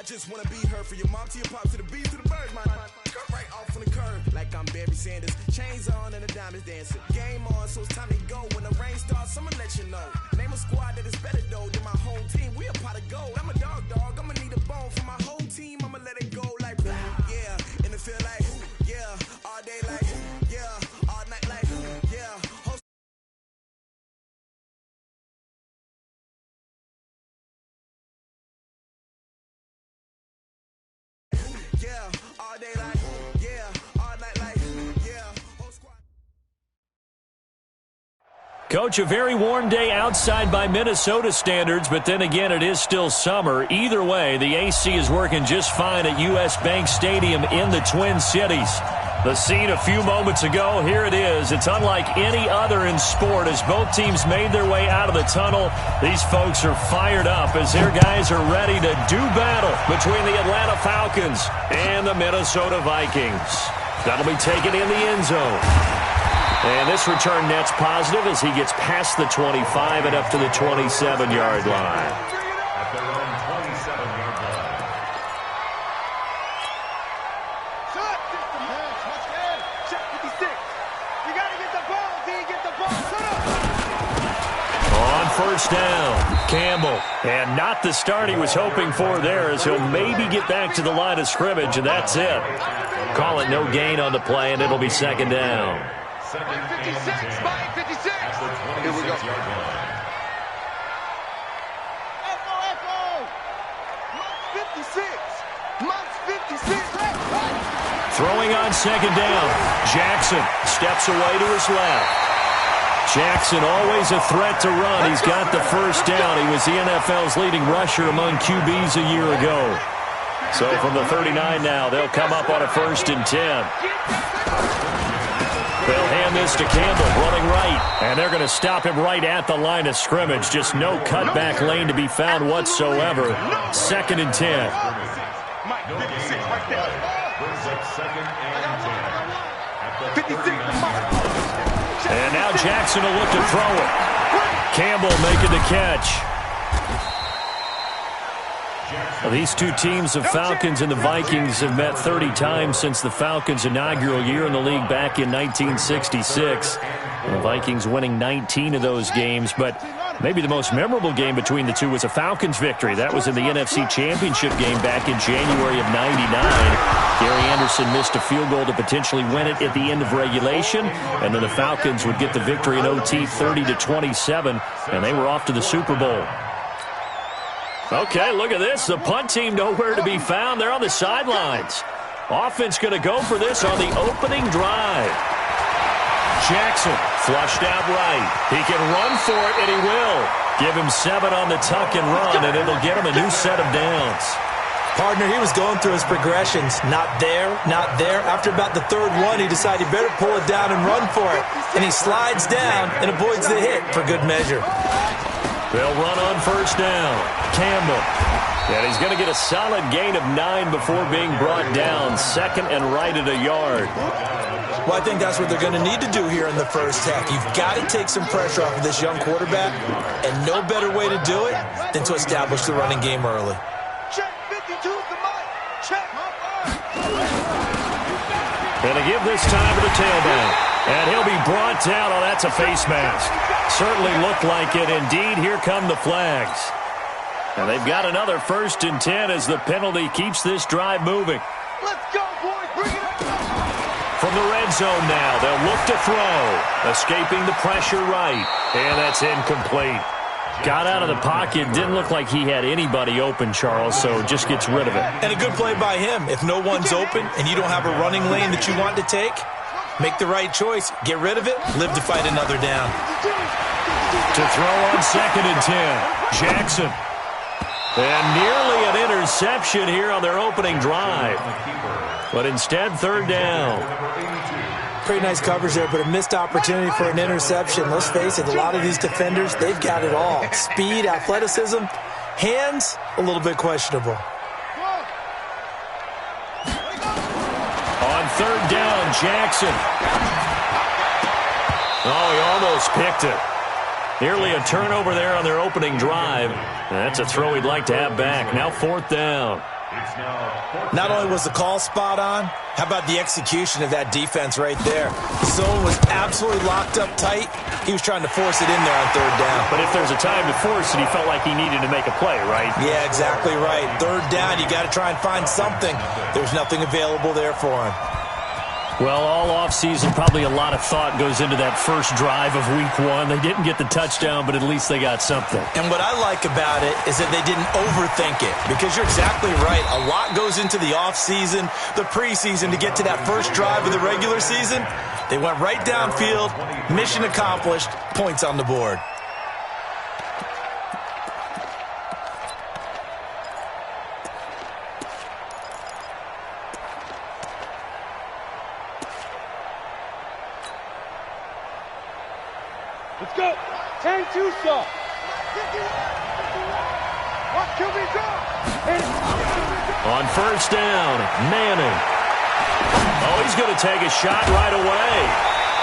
just wanna be her, for your mom to your pop to the beat to the birds, my cut right off on the curb like I'm Barry Sanders. Chains on and the diamonds dancing. Game on, so it's time to go. When the rain starts, I'ma let you know. Name a squad that is better though than my whole team. We a pot of gold. I'm a dog. I'ma need a bone for my whole team. I'ma let it go like yeah, and it feel like yeah, all day like yeah, all night like yeah. Yeah, all day like, yeah, all night like, yeah. Coach, a very warm day outside by Minnesota standards, but then again, it is still summer. Either way, the AC is working just fine at U.S. Bank Stadium in the Twin Cities. The scene a few moments ago, here it is. It's unlike any other in sport as both teams made their way out of the tunnel. These folks are fired up as their guys are ready to do battle between the Atlanta Falcons and the Minnesota Vikings. That'll be taken in the end zone. And this return net's positive as he gets past the 25 and up to the 27-yard line. At their own 27-yard line. On first down, Campbell. And not the start he was hoping for there as he'll maybe get back to the line of scrimmage, and that's it. Call it no gain on the play, and it'll be second down. Second and 10 at the 26-yard line. Throwing on second down. Jackson steps away to his left. Jackson always a threat to run. He's got the first down. He was the NFL's leading rusher among QBs a year ago. So from the 39 now, they'll come up on a first and 10. They'll hand this to Campbell, running right. And they're going to stop him right at the line of scrimmage. Just no cutback lane to be found whatsoever. Second and 10. Brings up second and 10. At the 56. And now Jackson will look to throw it. Campbell making the catch. Well, these two teams, the Falcons and the Vikings, have met 30 times since the Falcons' inaugural year in the league back in 1966. And the Vikings winning 19 of those games, but maybe the most memorable game between the two was a Falcons victory. That was in the NFC Championship game back in January of '99. Gary Anderson missed a field goal to potentially win it at the end of regulation, and then the Falcons would get the victory in OT 30-27, and they were off to the Super Bowl. Okay, look at this. The punt team nowhere to be found. They're on the sidelines. Offense going to go for this on the opening drive. Jackson flushed out right. He can run for it, and he will. Give him 7 on the tuck and run, and it'll get him a new set of downs. Partner, he was going through his progressions. Not there, not there. After about the third one, he decided he better pull it down and run for it. And he slides down and avoids the hit for good measure. They'll run on first down. Campbell. And he's going to get a solid gain of 9 before being brought down. Second and right at a yard. Well, I think that's what they're going to need to do here in the first half. You've got to take some pressure off of this young quarterback, and no better way to do it than to establish the running game early. Check 52 the mic. Check. Going to give this time to the tailback. And he'll be brought down. Oh, that's a face mask. Certainly looked like it. Indeed, here come the flags. And they've got another first and 10 as the penalty keeps this drive moving. Let's go, boys. Bring it up. From the red zone now, they'll look to throw. Escaping the pressure right. And that's incomplete. Got out of the pocket. Didn't look like he had anybody open, Charles, so just gets rid of it. And a good play by him. If no one's open and you don't have a running lane that you want to take, make the right choice. Get rid of it. Live to fight another down. To throw on second and 10. Jackson. And nearly an interception here on their opening drive. But instead, third down. Pretty nice coverage there, but a missed opportunity for an interception. Let's face it, a lot of these defenders, they've got it all. Speed, athleticism, hands, a little bit questionable. On third down, Jackson. Oh, he almost picked it. Nearly a turnover there on their opening drive. That's a throw he'd like to have back. Now fourth down. It's now Not only was the call spot on, how about the execution of that defense right there? The zone was absolutely locked up tight. He was trying to force it in there on third down. But if there's a time to force it, he felt like he needed to make a play, right? Yeah, exactly right. Third down, you got to try and find something. There's nothing available there for him. Well, all offseason, probably a lot of thought goes into that first drive of week one. They didn't get the touchdown, but at least they got something. And what I like about it is that they didn't overthink it, because you're exactly right. A lot goes into the offseason, the preseason, to get to that first drive of the regular season. They went right downfield, mission accomplished, points on the board. Let's go. 10-2 saw. What can we do? On first down, Manning. Oh, he's going to take a shot right away.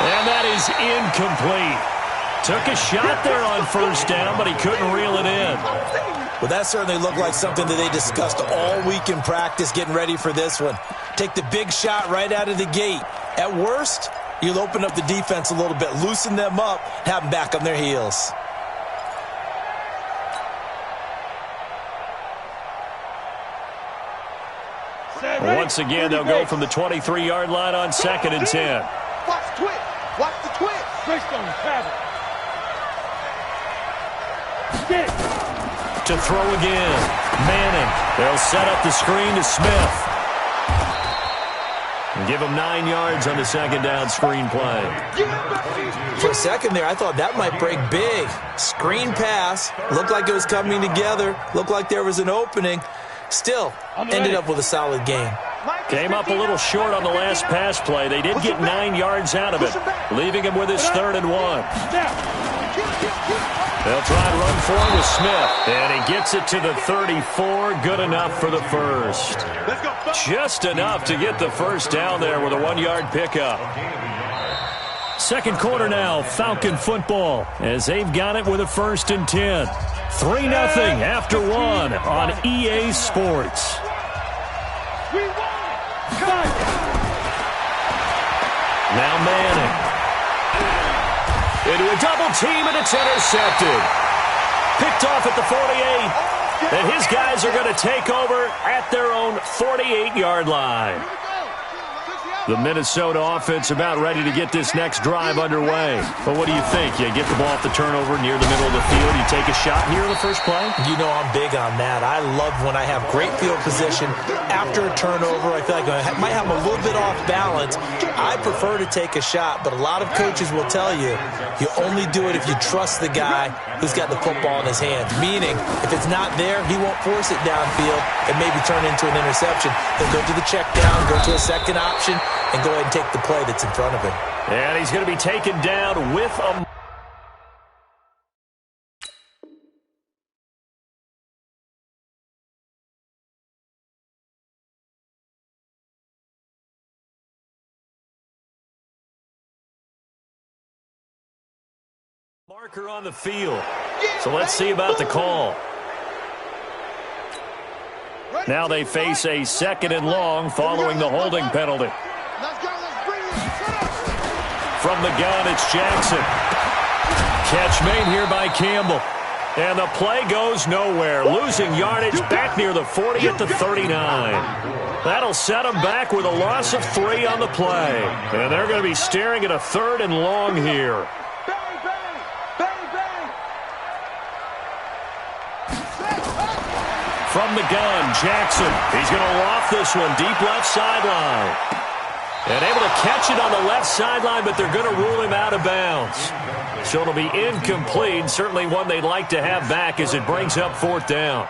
And that is incomplete. Took a shot there on first down, but he couldn't reel it in. Well, that certainly looked like something that they discussed all week in practice getting ready for this one. Take the big shot right out of the gate. At worst, you'll open up the defense a little bit, loosen them up, have them back on their heels. Once again, they'll go from the 23-yard line on 2nd and 10. Watch the twist. Watch the twist. Twist on the pattern. To throw again. Manning. They'll set up the screen to Smith. And give him 9 yards on the second down screen play. For a second there, I thought that might break big. Screen pass. Looked like it was coming together. Looked like there was an opening. Still, ended up with a solid game. Came up a little short on the last pass play. They did get 9 yards out of it, leaving him with his 3rd and 1. They'll try and run for it with Smith. And he gets it to the 34. Good enough for the first. Just enough to get the first down there with a 1-yard pickup. Second quarter now, Falcon football, as they've got it with a 1st and 10. 3-0 after 1 on EA Sports. Now Manning. Into a double team, and it's intercepted. Picked off at the 48. And his guys are going to take over at their own 48-yard line. The Minnesota offense about ready to get this next drive underway. But what do you think? You get the ball off the turnover near the middle of the field, you take a shot here in the first play? You know I'm big on that. I love when I have great field position after a turnover. I feel like I might have a little bit off balance. I prefer to take a shot, but a lot of coaches will tell you, you only do it if you trust the guy who's got the football in his hands. Meaning, if it's not there, he won't force it downfield and maybe turn into an interception. He'll go to the check down, go to a second option, and go ahead and take the play that's in front of him. And he's going to be taken down with a marker on the field. So let's see about the call. Now they face a 2nd and long following the holding penalty. From the gun, it's Jackson. Catch made here by Campbell. And the play goes nowhere. Losing yardage back near the 40 at the 39. That'll set them back with a loss of 3 on the play. And they're going to be staring at a 3rd and long here. From the gun, Jackson. He's going to loft this one deep left sideline. And able to catch it on the left sideline, but they're going to rule him out of bounds. So it'll be incomplete. Certainly one they'd like to have back as it brings up 4th down.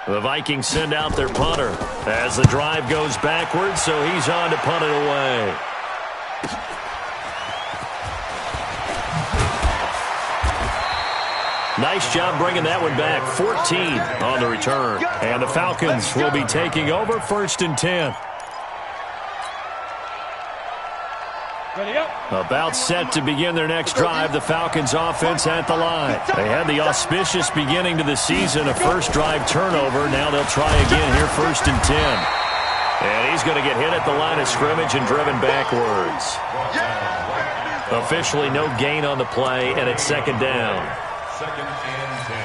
The Vikings send out their punter as the drive goes backwards, so he's on to punt it away. Nice job bringing that one back. 14 on the return. And the Falcons will be taking over 1st and 10. About set to begin their next drive, the Falcons offense at the line. They had the auspicious beginning to the season, a first drive turnover. Now they'll try again here, 1st and 10. And he's going to get hit at the line of scrimmage and driven backwards. Officially no gain on the play, and it's 2nd down. 2nd and 10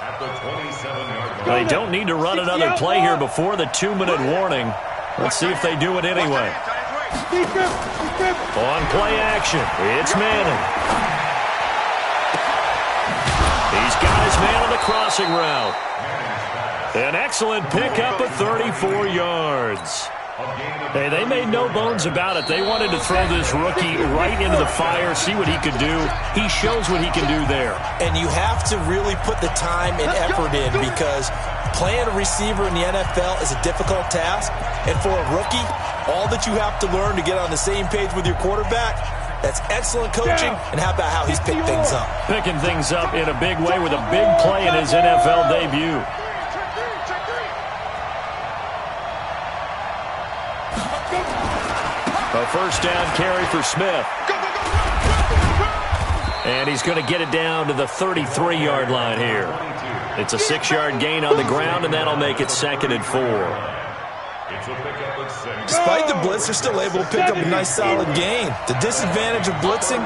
at the 27-yard line. They don't need to run another play here before the 2-minute warning. Let's see if they do it anyway. On play action, it's Manning. He's got his man on the crossing route. An excellent pickup of 34 yards. Hey, they made no bones about it. They wanted to throw this rookie right into the fire, see what he could do. He shows what he can do there. And you have to really put the time and effort in, because playing a receiver in the NFL is a difficult task. And for a rookie, all that you have to learn to get on the same page with your quarterback, that's excellent coaching. And how about how he's picked things up? Picking things up in a big way with a big play in his NFL debut. A 1st down carry for Smith. And he's going to get it down to the 33-yard line here. It's a 6-yard gain on the ground, and that'll make it 2nd and 4. Despite the blitz, they're still able to pick up a nice solid gain. The disadvantage of blitzing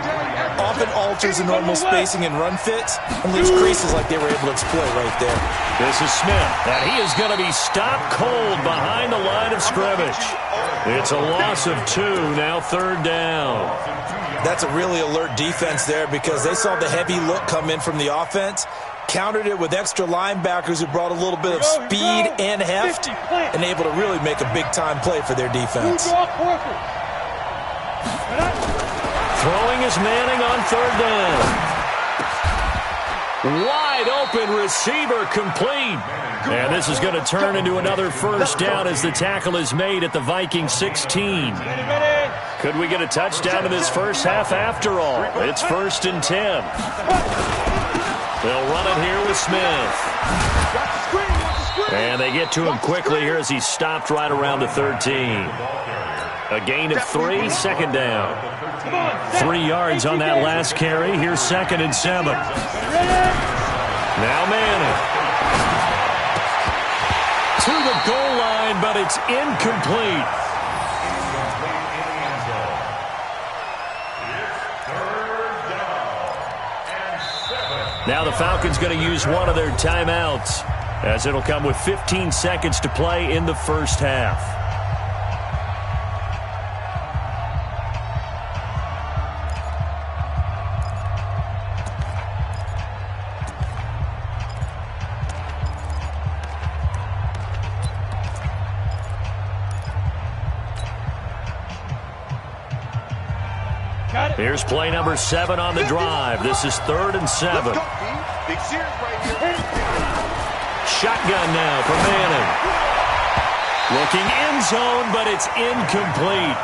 often alters the normal spacing and run fits and leaves creases like they were able to exploit right there. This is Smith, and he is going to be stopped cold behind the line of scrimmage. It's a loss of 2, now 3rd down. That's a really alert defense there, because they saw the heavy look come in from the offense, countered it with extra linebackers who brought a little bit of speed and heft, and able to really make a big-time play for their defense. Throwing is Manning on 3rd down. Wide open receiver, complete. And this is going to turn into another 1st down as the tackle is made at the Vikings 16. Could we get a touchdown in this first half after all? It's 1st and 10. They'll run it here with Smith. And they get to him quickly here as he's stopped right around the 13. A gain of 3, 2nd down. 3 yards on that last carry. Here's 2nd and 7. Now Manning. To the goal line, but it's incomplete. Now the Falcons going to use one of their timeouts, as it'll come with 15 seconds to play in the first half. Here's play number 7 on the drive. This is 3rd and 7. Shotgun now for Manning. Looking end zone, but it's incomplete.